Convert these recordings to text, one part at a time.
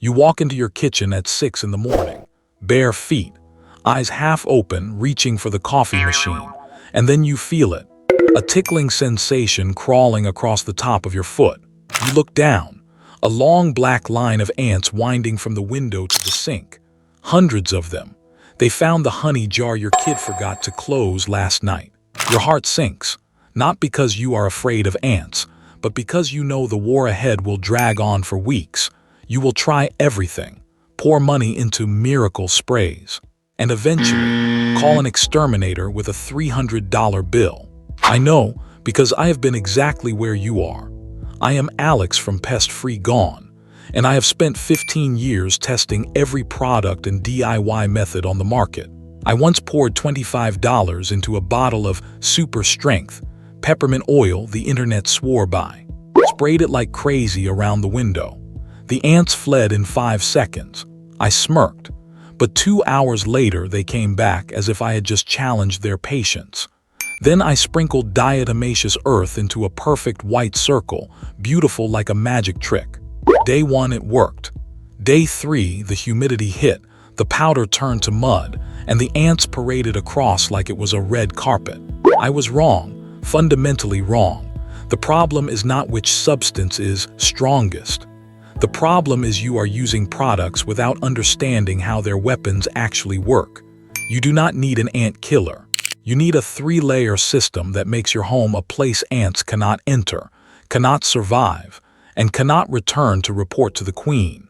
You walk into your kitchen at 6 in the morning, bare feet, eyes half open, reaching for the coffee machine, and then you feel it, a tickling sensation crawling across the top of your foot. You look down, a long black line of ants winding from the window to the sink. Hundreds of them. They found the honey jar your kid forgot to close last night. Your heart sinks, not because you are afraid of ants, but because you know the war ahead will drag on for weeks. You will try everything, pour money into miracle sprays, and eventually call an exterminator with a $300 bill. I know, because I have been exactly where you are. I am Alex from Pest Free Gone, and I have spent 15 years testing every product and DIY method on the market. I once poured $25 into a bottle of super strength peppermint oil the internet swore by, sprayed it like crazy around the window. The ants fled in 5 seconds. I smirked, but 2 hours later they came back as if I had just challenged their patience. Then I sprinkled diatomaceous earth into a perfect white circle, beautiful like a magic trick. Day 1 it worked. Day 3 the humidity hit, the powder turned to mud, and the ants paraded across like it was a red carpet. I was wrong, fundamentally wrong. The problem is not which substance is strongest. The problem is you are using products without understanding how their weapons actually work. You do not need an ant killer. You need a 3-layer system that makes your home a place ants cannot enter, cannot survive, and cannot return to report to the queen.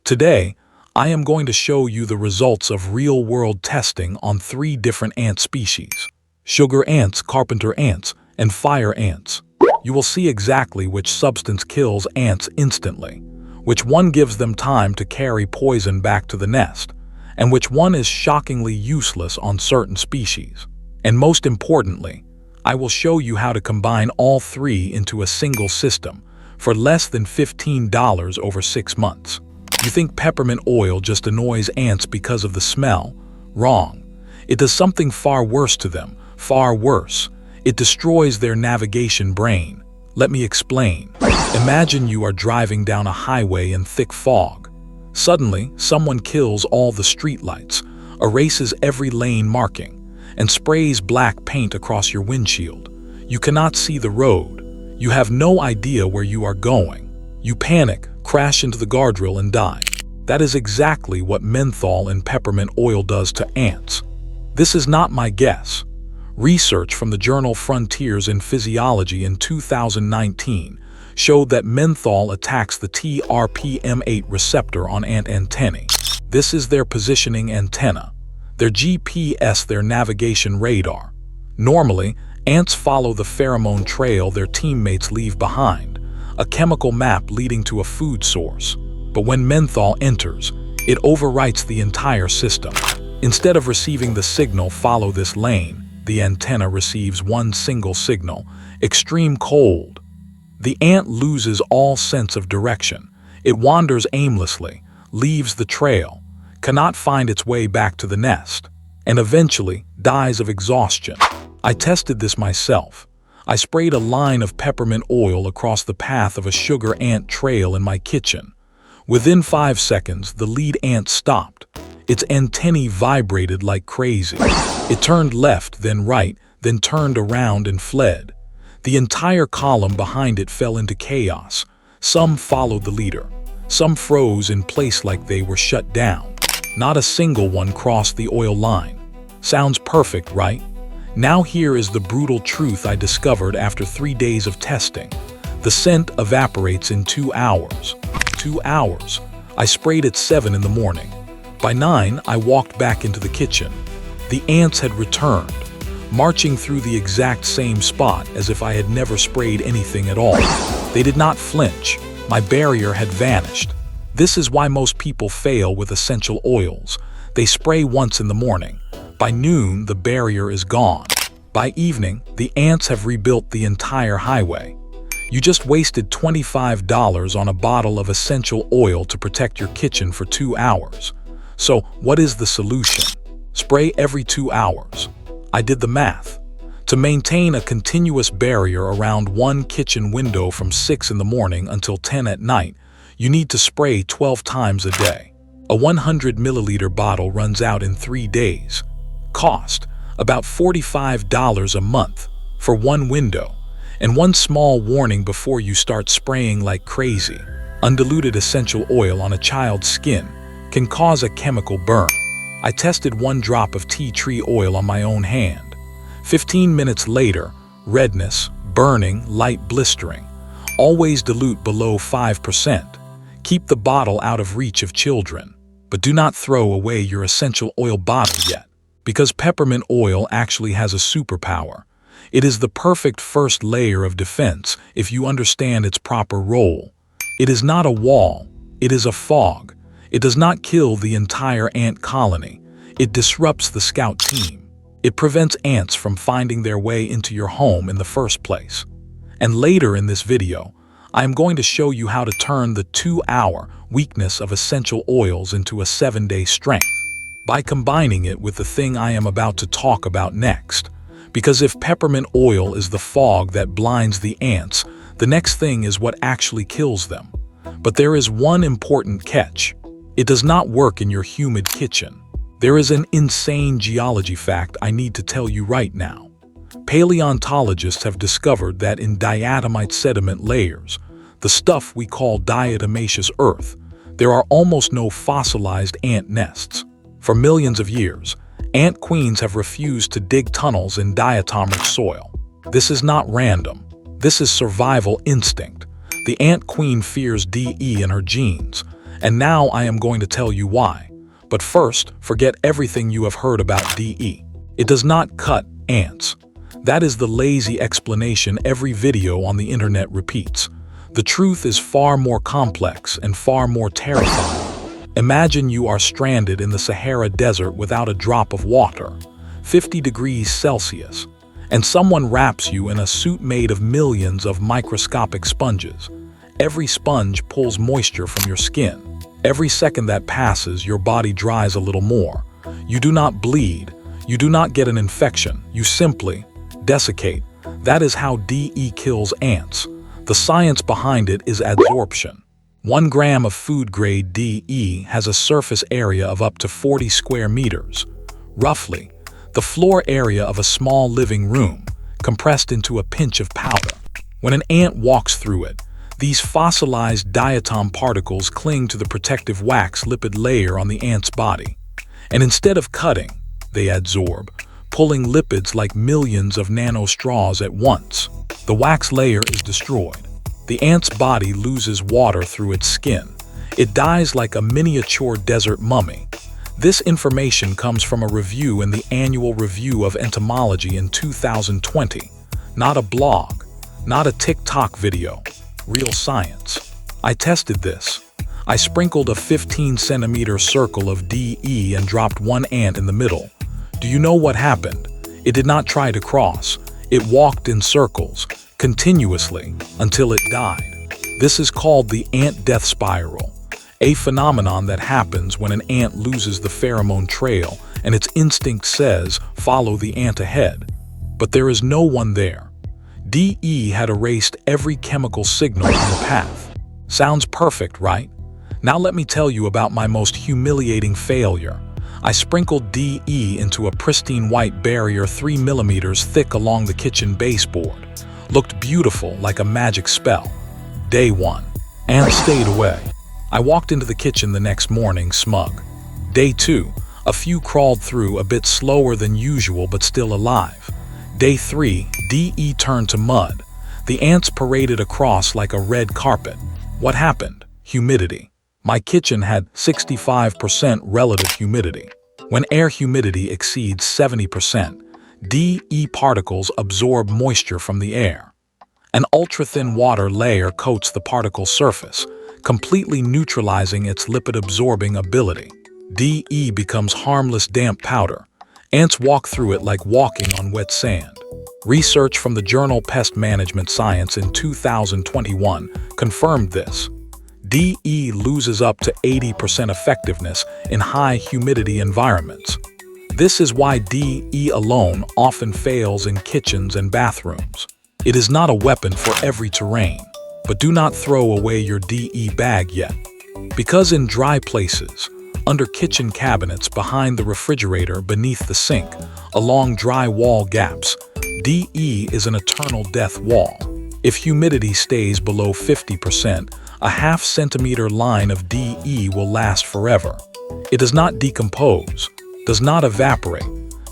Today, I am going to show you the results of real-world testing on 3 different ant species: sugar ants, carpenter ants, and fire ants. You will see exactly which substance kills ants instantly, which one gives them time to carry poison back to the nest, and which one is shockingly useless on certain species. And most importantly, I will show you how to combine all 3 into a single system for less than $15 over 6 months. You think peppermint oil just annoys ants because of the smell? Wrong. It does something far worse to them, far worse. It destroys their navigation brain. Let me explain. Imagine you are driving down a highway in thick fog. Suddenly, someone kills all the streetlights, erases every lane marking, and sprays black paint across your windshield. You cannot see the road. You have no idea where you are going. You panic, crash into the guardrail, and die. That is exactly what menthol and peppermint oil does to ants. This is not my guess. Research from the journal Frontiers in Physiology in 2019 showed that menthol attacks the TRPM8 receptor on ant antennae. This is their positioning antenna, their GPS, their navigation radar. Normally, ants follow the pheromone trail their teammates leave behind, a chemical map leading to a food source. But when menthol enters, it overwrites the entire system. Instead of receiving the signal, "Follow this lane," the antenna receives one single signal: extreme cold. The ant loses all sense of direction. It wanders aimlessly, leaves the trail, cannot find its way back to the nest, and eventually dies of exhaustion. I tested this myself. I sprayed a line of peppermint oil across the path of a sugar ant trail in my kitchen. Within 5 seconds, the lead ant stopped. Its antennae vibrated like crazy. It turned left, then right, then turned around and fled. The entire column behind it fell into chaos. Some followed the leader. Some froze in place like they were shut down. Not a single one crossed the oil line. Sounds perfect, right? Now here is the brutal truth I discovered after 3 days of testing. The scent evaporates in 2 hours. 2 hours. I sprayed at 7 in the morning. By 9, I walked back into the kitchen. The ants had returned, marching through the exact same spot as if I had never sprayed anything at all. They did not flinch. My barrier had vanished. This is why most people fail with essential oils. They spray once in the morning. By noon, the barrier is gone. By evening, the ants have rebuilt the entire highway. You just wasted $25 on a bottle of essential oil to protect your kitchen for 2 hours. So, what is the solution? Spray every 2 hours. I did the math. To maintain a continuous barrier around one kitchen window from 6 in the morning until 10 at night, You need to spray 12 times a day. A 100 milliliter bottle runs out in 3 days. Cost about $45 a month for one window. And one small warning before you start spraying like crazy: undiluted essential oil on a child's skin can cause a chemical burn. I tested 1 drop of tea tree oil on my own hand. 15 minutes later, redness, burning, light blistering. Always dilute below 5%. Keep the bottle out of reach of children. But do not throw away your essential oil bottle yet, because peppermint oil actually has a superpower. It is the perfect first layer of defense if you understand its proper role. It is not a wall, it is a fog. It does not kill the entire ant colony. It disrupts the scout team. It prevents ants from finding their way into your home in the first place. And later in this video, I am going to show you how to turn the 2-hour weakness of essential oils into a 7-day strength by combining it with the thing I am about to talk about next. Because if peppermint oil is the fog that blinds the ants, the next thing is what actually kills them. But there is one important catch. It does not work in your humid kitchen. There is an insane geology fact I need to tell you right now. Paleontologists have discovered that in diatomite sediment layers, the stuff we call diatomaceous earth, there are almost no fossilized ant nests. For millions of years, ant queens have refused to dig tunnels in diatomic soil. This is not random. This is survival instinct. The ant queen fears DE in her genes, and now I am going to tell you why. But first, forget everything you have heard about DE. It does not cut ants. That is the lazy explanation every video on the internet repeats. The truth is far more complex and far more terrifying. Imagine you are stranded in the Sahara Desert without a drop of water, 50 degrees Celsius, and someone wraps you in a suit made of millions of microscopic sponges. Every sponge pulls moisture from your skin. Every second that passes, your body dries a little more. You do not bleed. You do not get an infection. You simply desiccate. That is how DE kills ants. The science behind it is adsorption. 1 gram of food-grade DE has a surface area of up to 40 square meters, roughly the floor area of a small living room, compressed into a pinch of powder. When an ant walks through it, these fossilized diatom particles cling to the protective wax lipid layer on the ant's body. And instead of cutting, they adsorb, pulling lipids like millions of nanostraws at once. The wax layer is destroyed. The ant's body loses water through its skin. It dies like a miniature desert mummy. This information comes from a review in the Annual Review of Entomology in 2020. Not a blog, not a TikTok video, real science. I tested this. I sprinkled a 15-centimeter circle of DE and dropped 1 ant in the middle. Do you know what happened? It did not try to cross. It walked in circles, continuously, until it died. This is called the ant death spiral, a phenomenon that happens when an ant loses the pheromone trail and its instinct says, follow the ant ahead. But there is no one there. DE had erased every chemical signal on the path. Sounds perfect, right? Now let me tell you about my most humiliating failure. I sprinkled DE into a pristine white barrier 3 millimeters thick along the kitchen baseboard. Looked beautiful, like a magic spell. Day 1. Ants stayed away. I walked into the kitchen the next morning smug. Day 2. A few crawled through a bit slower than usual but still alive. Day 3. DE turned to mud. The ants paraded across like a red carpet. What happened? Humidity. My kitchen had 65% relative humidity. When air humidity exceeds 70%, DE particles absorb moisture from the air. An ultra-thin water layer coats the particle surface, completely neutralizing its lipid-absorbing ability. DE becomes harmless damp powder. Ants walk through it like walking on wet sand. Research from the journal Pest Management Science in 2021 confirmed this. DE loses up to 80% effectiveness in high humidity environments. This is why DE alone often fails in kitchens and bathrooms. It is not a weapon for every terrain. But do not throw away your DE bag yet. Because in dry places, under kitchen cabinets, behind the refrigerator, beneath the sink, along dry wall gaps, DE is an eternal death wall. If humidity stays below 50%, a half-centimeter line of DE will last forever. It does not decompose, does not evaporate,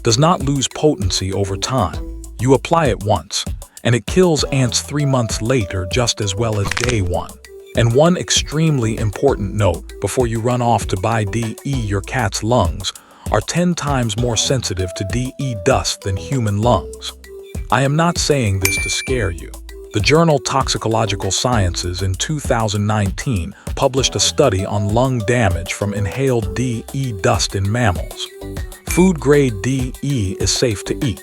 does not lose potency over time. You apply it once, and it kills ants 3 months later just as well as day one. And one extremely important note before you run off to buy DE: your cat's lungs are 10 times more sensitive to DE dust than human lungs. I am not saying this to scare you. The journal Toxicological Sciences in 2019 published a study on lung damage from inhaled DE dust in mammals. Food-grade DE is safe to eat,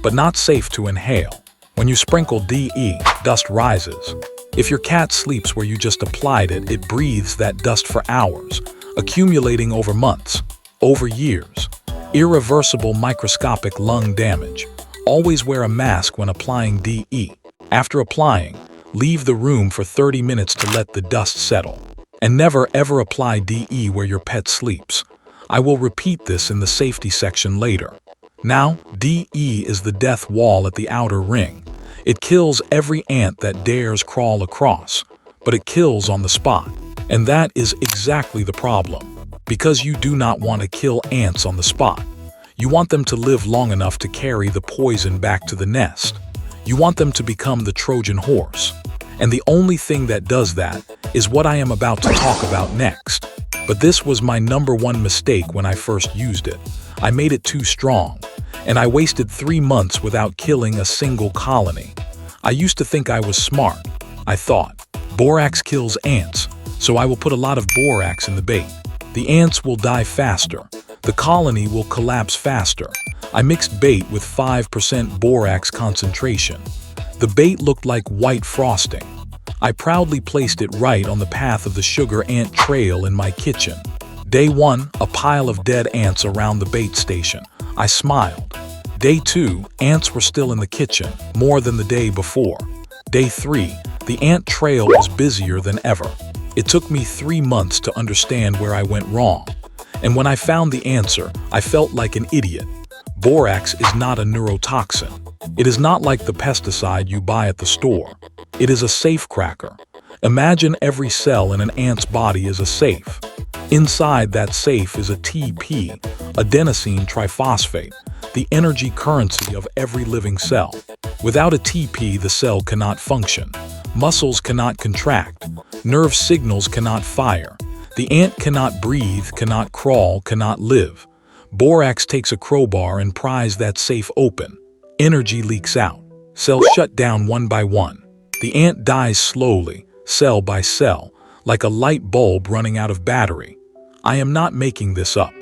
but not safe to inhale. When you sprinkle DE, dust rises. If your cat sleeps where you just applied it, it breathes that dust for hours, accumulating over months, over years. Irreversible microscopic lung damage. Always wear a mask when applying DE. After applying, leave the room for 30 minutes to let the dust settle. And never ever apply DE where your pet sleeps. I will repeat this in the safety section later. Now, DE is the death wall at the outer ring. It kills every ant that dares crawl across, but it kills on the spot. And that is exactly the problem. Because you do not want to kill ants on the spot. You want them to live long enough to carry the poison back to the nest. You want them to become the Trojan Horse. And the only thing that does that is what I am about to talk about next. But this was my #1 mistake when I first used it. I made it too strong, and I wasted 3 months without killing a single colony. I used to think I was smart. I thought, borax kills ants, so I will put a lot of borax in the bait. The ants will die faster. The colony will collapse faster. I mixed bait with 5% borax concentration. The bait looked like white frosting. I proudly placed it right on the path of the sugar ant trail in my kitchen. Day 1, a pile of dead ants around the bait station. I smiled. Day 2, ants were still in the kitchen, more than the day before. Day 3, the ant trail was busier than ever. It took me 3 months to understand where I went wrong. And when I found the answer, I felt like an idiot. Borax is not a neurotoxin. It is not like the pesticide you buy at the store. It is a safecracker. Imagine every cell in an ant's body is a safe. Inside that safe is a TP, adenosine triphosphate, the energy currency of every living cell. Without a TP, the cell cannot function. Muscles cannot contract. Nerve signals cannot fire. The ant cannot breathe, cannot crawl, cannot live. Borax takes a crowbar and pries that safe open. Energy leaks out. Cells shut down one by one. The ant dies slowly, cell by cell, like a light bulb running out of battery. I am not making this up.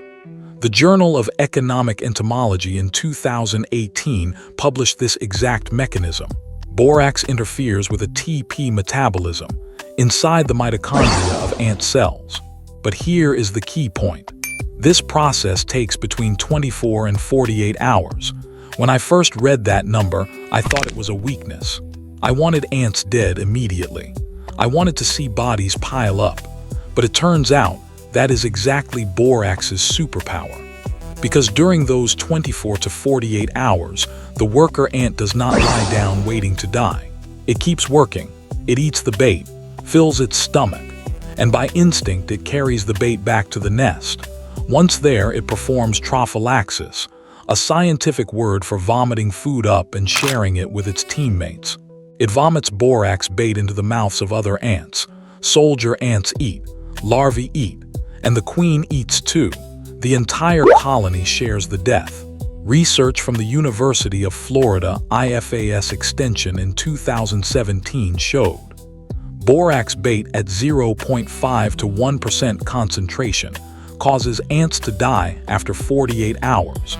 The Journal of Economic Entomology in 2018 published this exact mechanism. Borax interferes with a TP metabolism inside the mitochondria of ant cells. But here is the key point. This process takes between 24 and 48 hours. When I first read that number, I thought it was a weakness. I wanted ants dead immediately. I wanted to see bodies pile up. But it turns out that is exactly borax's superpower. Because during those 24 to 48 hours, the worker ant does not lie down waiting to die. It keeps working. It eats the bait, fills its stomach, and by instinct it carries the bait back to the nest. Once there, it performs trophallaxis, a scientific word for vomiting food up and sharing it with its teammates. It vomits borax bait into the mouths of other ants. Soldier ants eat, larvae eat, and the queen eats too. The entire colony shares the death. Research from the University of Florida IFAS Extension in 2017 showed borax bait at 0.5 to 1% concentration causes ants to die after 48 hours.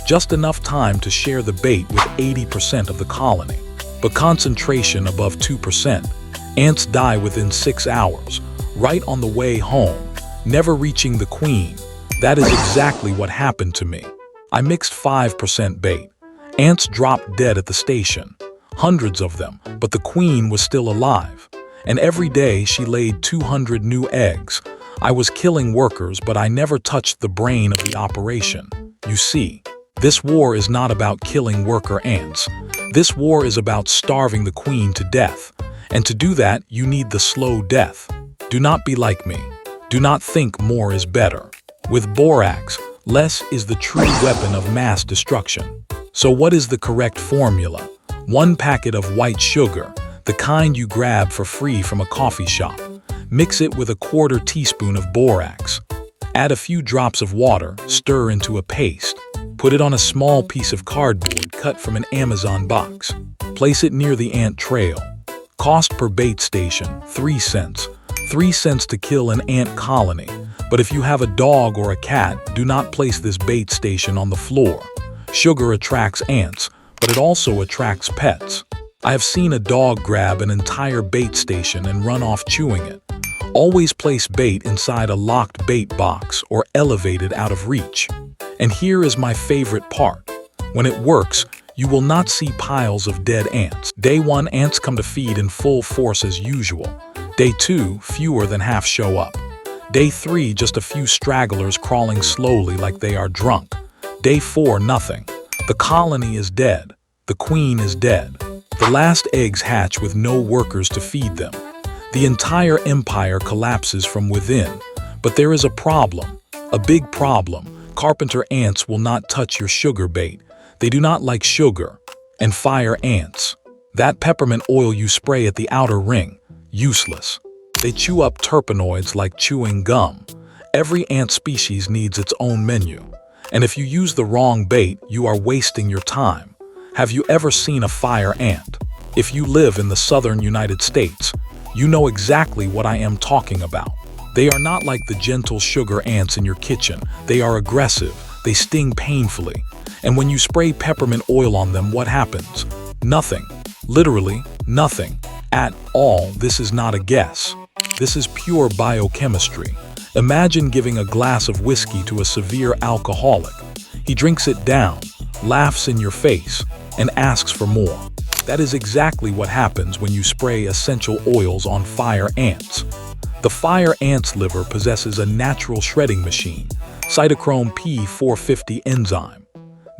Just enough time to share the bait with 80% of the colony. But concentration above 2%, ants die within 6 hours, right on the way home, never reaching the queen. That is exactly what happened to me. I mixed 5% bait. Ants dropped dead at the station. Hundreds of them, but the queen was still alive. And every day she laid 200 new eggs. I was killing workers, but I never touched the brain of the operation. You see, this war is not about killing worker ants. This war is about starving the queen to death. And to do that, you need the slow death. Do not be like me. Do not think more is better. With borax, less is the true weapon of mass destruction. So what is the correct formula? 1 packet of white sugar, the kind you grab for free from a coffee shop. Mix it with a 1/4 teaspoon of borax. Add a few drops of water, stir into a paste. Put it on a small piece of cardboard cut from an Amazon box. Place it near the ant trail. Cost per bait station, 3 cents. 3 cents to kill an ant colony. But if you have a dog or a cat, do not place this bait station on the floor. Sugar attracts ants, but it also attracts pets. I have seen a dog grab an entire bait station and run off chewing it. Always place bait inside a locked bait box or elevated out of reach. And here is my favorite part. When it works, you will not see piles of dead ants. Day 1, ants come to feed in full force as usual. Day 2, fewer than half show up. Day 3, just a few stragglers crawling slowly like they are drunk. Day 4, nothing. The colony is dead. The queen is dead. The last eggs hatch with no workers to feed them. The entire empire collapses from within. But there is a problem, a big problem. Carpenter ants will not touch your sugar bait. They do not like sugar. And fire ants. That peppermint oil you spray at the outer ring, useless. They chew up terpenoids like chewing gum. Every ant species needs its own menu. And if you use the wrong bait, you are wasting your time. Have you ever seen a fire ant? If you live in the southern United States, you know exactly what I am talking about. They are not like the gentle sugar ants in your kitchen. They are aggressive. They sting painfully. And when you spray peppermint oil on them, what happens? Nothing. Literally nothing. At all. This is not a guess. This is pure biochemistry. Imagine giving a glass of whiskey to a severe alcoholic. He drinks it down, laughs in your face, and asks for more. That is exactly what happens when you spray essential oils on fire ants. The fire ant's liver possesses a natural shredding machine, cytochrome P450 enzyme.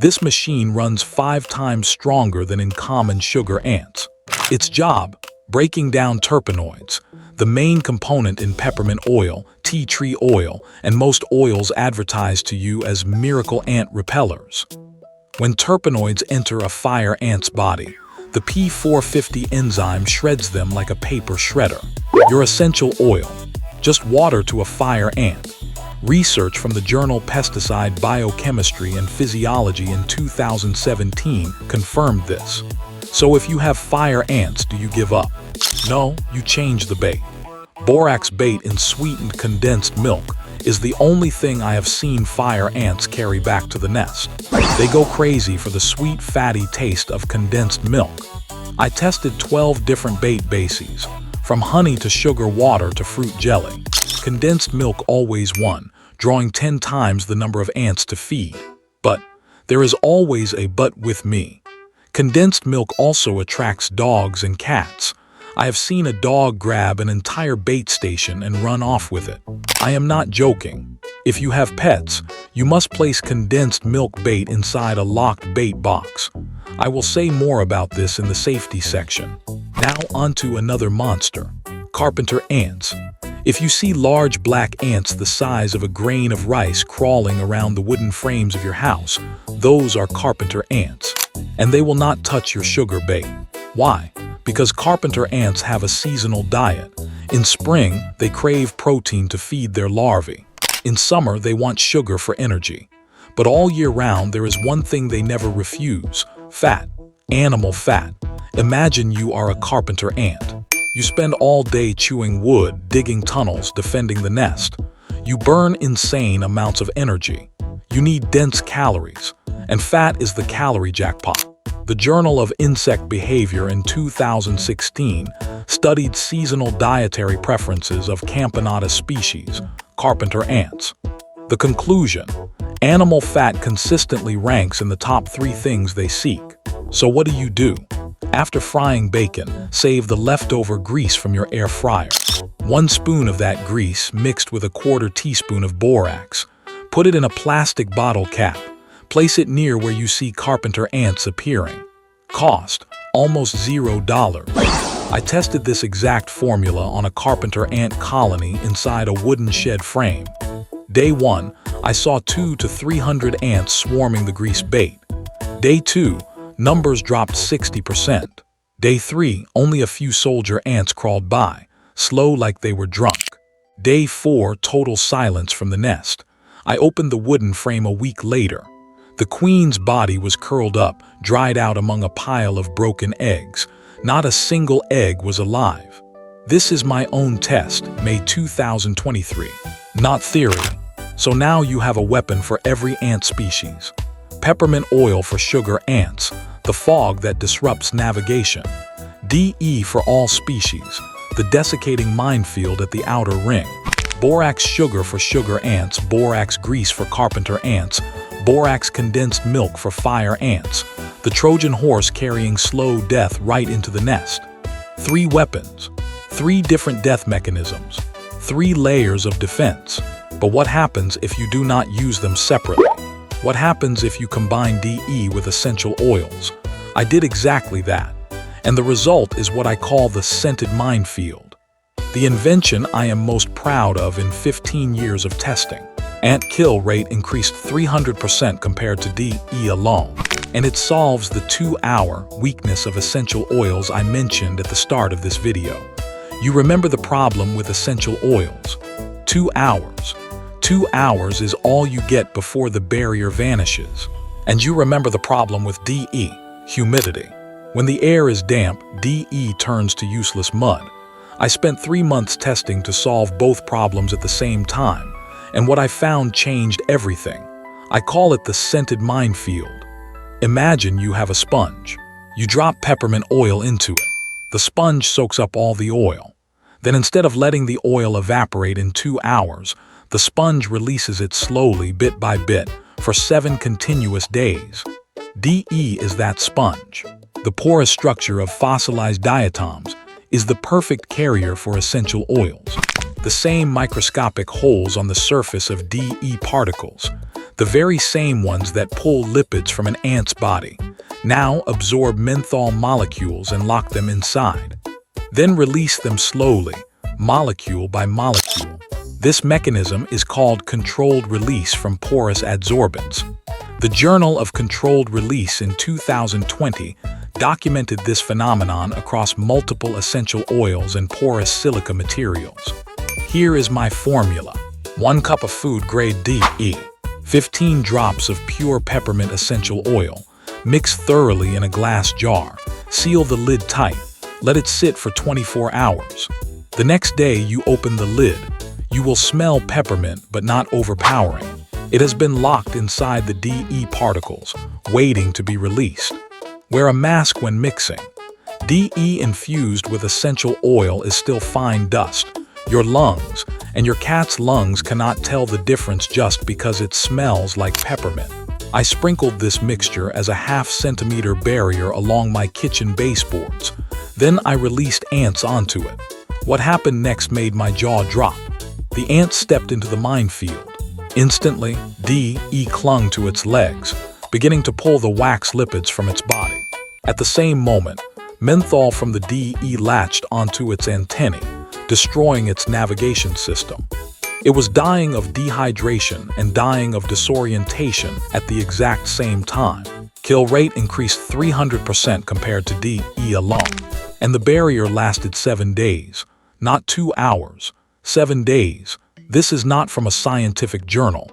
This machine runs 5 times stronger than in common sugar ants. Its job, breaking down terpenoids, the main component in peppermint oil, tea tree oil, and most oils advertised to you as miracle ant repellers. When terpenoids enter a fire ant's body, the P450 enzyme shreds them like a paper shredder. Your essential oil, just water to a fire ant. Research from the journal Pesticide Biochemistry and Physiology in 2017 confirmed this. So if you have fire ants, do you give up? No, you change the bait. Borax bait in sweetened condensed milk is the only thing I have seen fire ants carry back to the nest. They go crazy for the sweet, fatty taste of condensed milk. I tested 12 different bait bases, from honey to sugar water to fruit jelly. Condensed milk always won, drawing 10 times the number of ants to feed. But there is always a but with me. Condensed milk also attracts dogs and cats. I have seen a dog grab an entire bait station and run off with it. I am not joking. If you have pets, you must place condensed milk bait inside a locked bait box. I will say more about this in the safety section. Now onto another monster, carpenter ants. If you see large black ants the size of a grain of rice crawling around the wooden frames of your house, those are carpenter ants. And they will not touch your sugar bait. Why? Because carpenter ants have a seasonal diet. In spring, they crave protein to feed their larvae. In summer, they want sugar for energy. But all year round, there is one thing they never refuse: fat, animal fat. Imagine you are a carpenter ant. You spend all day chewing wood, digging tunnels, defending the nest. You burn insane amounts of energy. You need dense calories, and fat is the calorie jackpot. The Journal of Insect Behavior in 2016 studied seasonal dietary preferences of Campanata species, carpenter ants. The conclusion: animal fat consistently ranks in the top 3 things they seek. So what do? After frying bacon, save the leftover grease from your air fryer. 1 spoon of that grease mixed with a 1/4 teaspoon of borax. Put it in a plastic bottle cap. Place it near where you see carpenter ants appearing. Cost, almost $0. I tested this exact formula on a carpenter ant colony inside a wooden shed frame. Day 1, I saw 200 to 300 ants swarming the grease bait. Day 2, numbers dropped 60%. Day 3, only a few soldier ants crawled by, slow like they were drunk. Day 4, total silence from the nest. I opened the wooden frame a week later. The queen's body was curled up, dried out among a pile of broken eggs. Not a single egg was alive. This is my own test, May 2023. Not theory. So now you have a weapon for every ant species. Peppermint oil for sugar ants, the fog that disrupts navigation. DE for all species, the desiccating minefield at the outer ring. Borax sugar for sugar ants, borax grease for carpenter ants, borax condensed milk for fire ants, the Trojan horse carrying slow death right into the nest. 3 weapons, 3 different death mechanisms, 3 layers of defense. But what happens if you do not use them separately? What happens if you combine DE with essential oils? I did exactly that, and the result is what I call the scented minefield. The invention I am most proud of in 15 years of testing. Ant kill rate increased 300% compared to DE alone, and it solves the 2-hour weakness of essential oils I mentioned at the start of this video. You remember the problem with essential oils. 2 hours. 2 hours is all you get before the barrier vanishes. And you remember the problem with DE, humidity. When the air is damp, DE turns to useless mud. I spent 3 months testing to solve both problems at the same time, and what I found changed everything. I call it the scented minefield. Imagine you have a sponge. You drop peppermint oil into it. The sponge soaks up all the oil. Then instead of letting the oil evaporate in 2 hours, the sponge releases it slowly, bit by bit, for 7 continuous days. DE is that sponge. The porous structure of fossilized diatoms is the perfect carrier for essential oils. The same microscopic holes on the surface of DE particles, the very same ones that pull lipids from an ant's body, now absorb menthol molecules and lock them inside. Then release them slowly, molecule by molecule. This mechanism is called controlled release from porous adsorbents. The Journal of Controlled Release in 2020 documented this phenomenon across multiple essential oils and porous silica materials. Here is my formula. 1 cup of food-grade DE, 15 drops of pure peppermint essential oil. Mix thoroughly in a glass jar. Seal the lid tight. Let it sit for 24 hours. The next day you open the lid. You will smell peppermint, but not overpowering. It has been locked inside the DE particles, waiting to be released. Wear a mask when mixing. DE infused with essential oil is still fine dust. Your lungs and your cat's lungs cannot tell the difference just because it smells like peppermint. I sprinkled this mixture as a 1/2 centimeter barrier along my kitchen baseboards. Then I released ants onto it. What happened next made my jaw drop. The ant stepped into the minefield. Instantly, DE clung to its legs, beginning to pull the wax lipids from its body. At the same moment, menthol from the DE latched onto its antennae, destroying its navigation system. It was dying of dehydration and dying of disorientation at the exact same time. Kill rate increased 300% compared to DE alone, and the barrier lasted 7 days, not 2 hours. 7 days. This is not from a scientific journal.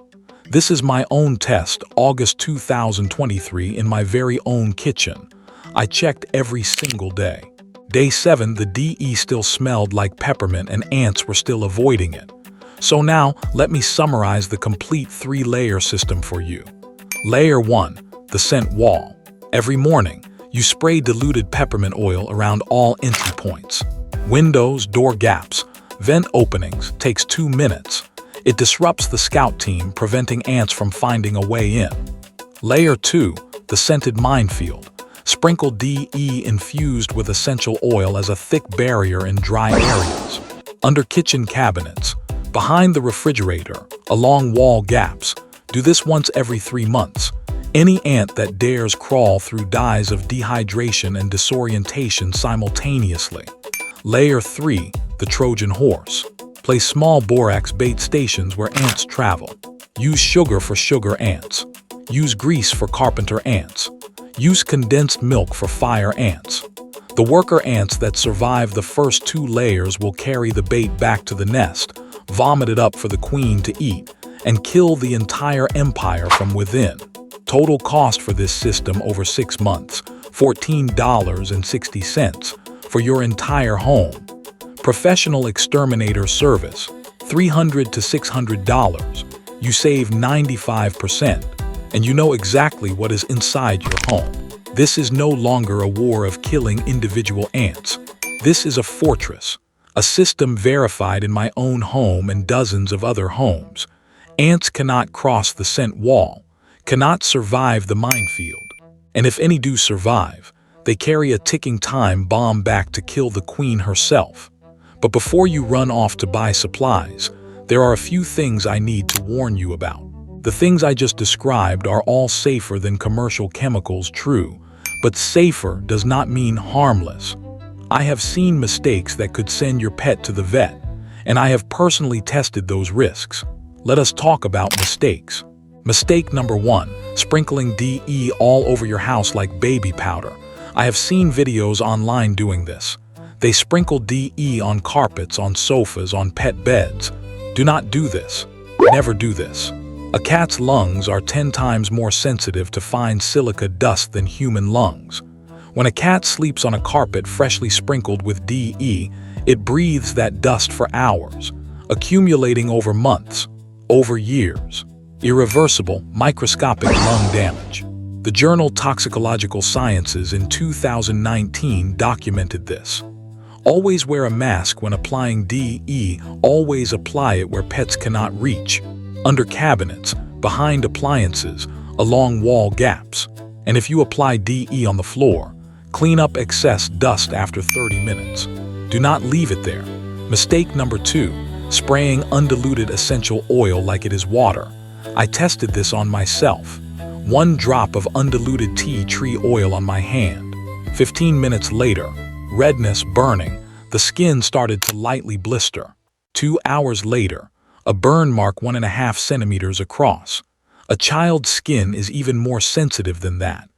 This is my own test, August 2023, in my very own kitchen. I checked every single day. Day 7, the DE still smelled like peppermint and ants were still avoiding it. So now, let me summarize the complete 3-layer system for you. Layer 1, the scent wall. Every morning, you spray diluted peppermint oil around all entry points. Windows, door gaps, vent openings takes 2 minutes. It disrupts the scout team, preventing ants from finding a way in. Layer 2, the scented minefield. Sprinkle DE infused with essential oil as a thick barrier in dry areas. Under kitchen cabinets, behind the refrigerator, along wall gaps. Do this once every 3 months. Any ant that dares crawl through dies of dehydration and disorientation simultaneously. Layer 3. The Trojan Horse. Place small borax bait stations where ants travel. Use sugar for sugar ants. Use grease for carpenter ants. Use condensed milk for fire ants. The worker ants that survive the first 2 layers will carry the bait back to the nest, vomit it up for the queen to eat, and kill the entire empire from within. Total cost for this system over 6 months, $14.60 for your entire home. Professional exterminator service, $300 to $600. You save 95%, and you know exactly what is inside your home. This is no longer a war of killing individual ants. This is a fortress, a system verified in my own home and dozens of other homes. Ants cannot cross the scent wall, cannot survive the minefield. And if any do survive, they carry a ticking time bomb back to kill the queen herself. But before you run off to buy supplies, there are a few things I need to warn you about. The things I just described are all safer than commercial chemicals, true, but safer does not mean harmless. I have seen mistakes that could send your pet to the vet, and I have personally tested those risks. Let us talk about mistakes. Mistake number 1, sprinkling DE all over your house like baby powder. I have seen videos online doing this. They sprinkle DE on carpets, on sofas, on pet beds. Do not do this. Never do this. A cat's lungs are 10 times more sensitive to fine silica dust than human lungs. When a cat sleeps on a carpet freshly sprinkled with DE, it breathes that dust for hours, accumulating over months, over years. Irreversible, microscopic lung damage. The journal Toxicological Sciences in 2019 documented this. Always wear a mask when applying DE. Always apply it where pets cannot reach. Under cabinets, behind appliances, along wall gaps. And if you apply DE on the floor, clean up excess dust after 30 minutes. Do not leave it there. Mistake number 2, spraying undiluted essential oil like it is water. I tested this on myself. 1 drop of undiluted tea tree oil on my hand. 15 minutes later, redness, burning, the skin started to lightly blister. 2 hours later, a burn mark 1.5 centimeters across. A child's skin is even more sensitive than that.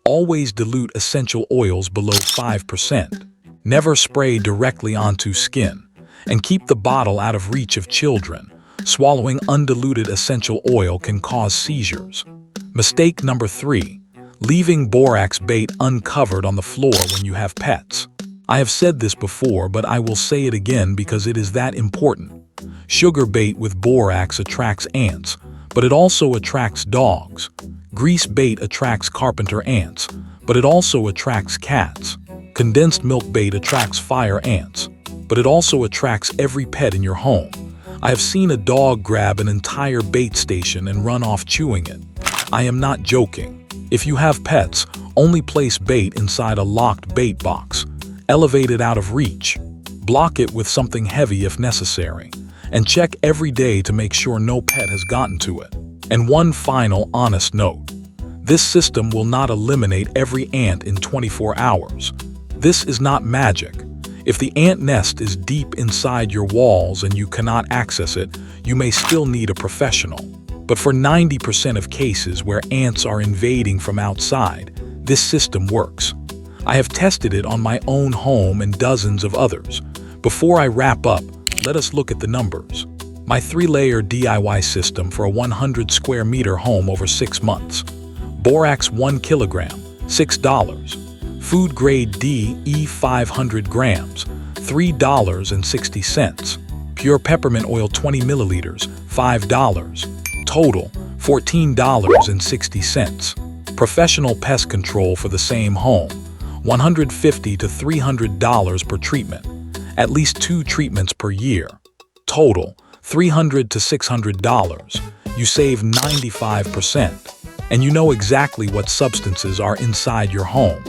Always dilute essential oils below 5%. Never spray directly onto skin. And keep the bottle out of reach of children. Swallowing undiluted essential oil can cause seizures. Mistake number 3, leaving borax bait uncovered on the floor when you have pets. I have said this before, but I will say it again because it is that important. Sugar bait with borax attracts ants, but it also attracts dogs. Grease bait attracts carpenter ants, but it also attracts cats. Condensed milk bait attracts fire ants, but it also attracts every pet in your home. I have seen a dog grab an entire bait station and run off chewing it. I am not joking. If you have pets, only place bait inside a locked bait box. Elevate it out of reach. Block it with something heavy if necessary. And check every day to make sure no pet has gotten to it. And one final honest note. This system will not eliminate every ant in 24 hours. This is not magic. If the ant nest is deep inside your walls and you cannot access it, you may still need a professional. But for 90% of cases where ants are invading from outside, this system works. I have tested it on my own home and dozens of others. Before I wrap up, let us look at the numbers. My 3-layer DIY system for a 100 square meter home over 6 months. Borax 1 kilogram, $6. Food grade DE 500 grams, $3.60. Pure peppermint oil 20 milliliters, $5. Total, $14.60. Professional pest control for the same home, $150 to $300 per treatment. At least 2 treatments per year. Total, $300 to $600. You save 95%. And you know exactly what substances are inside your home.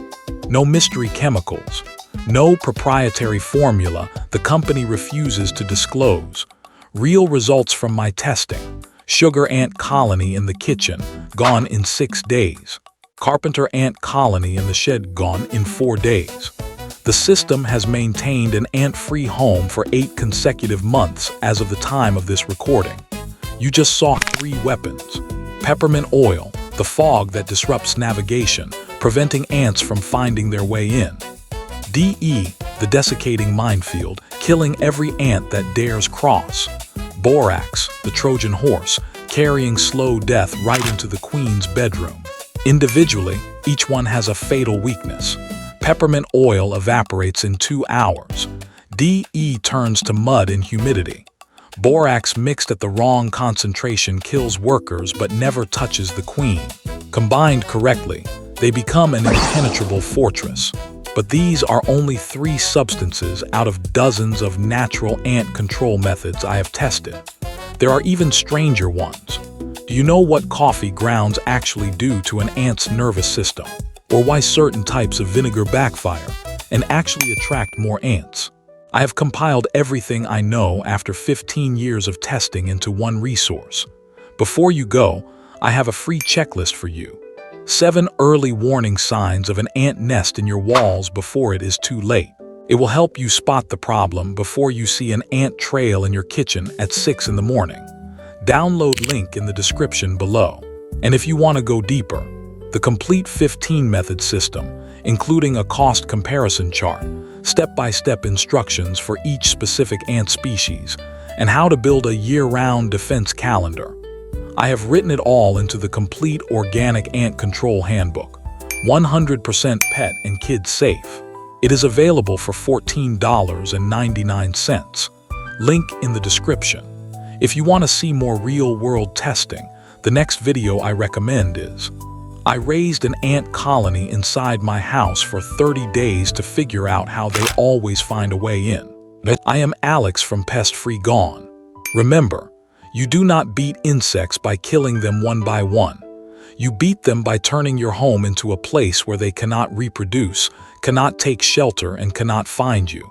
No mystery chemicals. No proprietary formula the company refuses to disclose. Real results from my testing. Sugar ant colony in the kitchen, gone in 6 days. Carpenter ant colony in the shed, gone in 4 days. The system has maintained an ant-free home for 8 consecutive months as of the time of this recording. You just saw 3 weapons. Peppermint oil, the fog that disrupts navigation, preventing ants from finding their way in. DE, the desiccating minefield, killing every ant that dares cross. Borax, the Trojan horse, carrying slow death right into the queen's bedroom. Individually, each one has a fatal weakness. Peppermint oil evaporates in 2 hours. DE turns to mud in humidity. Borax mixed at the wrong concentration kills workers but never touches the queen. Combined correctly, they become an impenetrable fortress. But these are only 3 substances out of dozens of natural ant control methods I have tested. There are even stranger ones. Do you know what coffee grounds actually do to an ant's nervous system? Or why certain types of vinegar backfire and actually attract more ants? I have compiled everything I know after 15 years of testing into one resource. Before you go, I have a free checklist for you. 7 early warning signs of an ant nest in your walls before it is too late. It will help you spot the problem before you see an ant trail in your kitchen at 6 in the morning. Download link in the description below. And if you want to go deeper, the complete 15-method system, including a cost comparison chart, step-by-step instructions for each specific ant species, and how to build a year-round defense calendar. I have written it all into the complete organic ant control handbook, 100% pet and kid safe. It is available for $14.99. Link in the description. If you want to see more real-world testing, the next video I recommend is, I raised an ant colony inside my house for 30 days to figure out how they always find a way in. I am Alex from Pest Free Gone. Remember, you do not beat insects by killing them one by one. You beat them by turning your home into a place where they cannot reproduce, cannot take shelter, and cannot find you.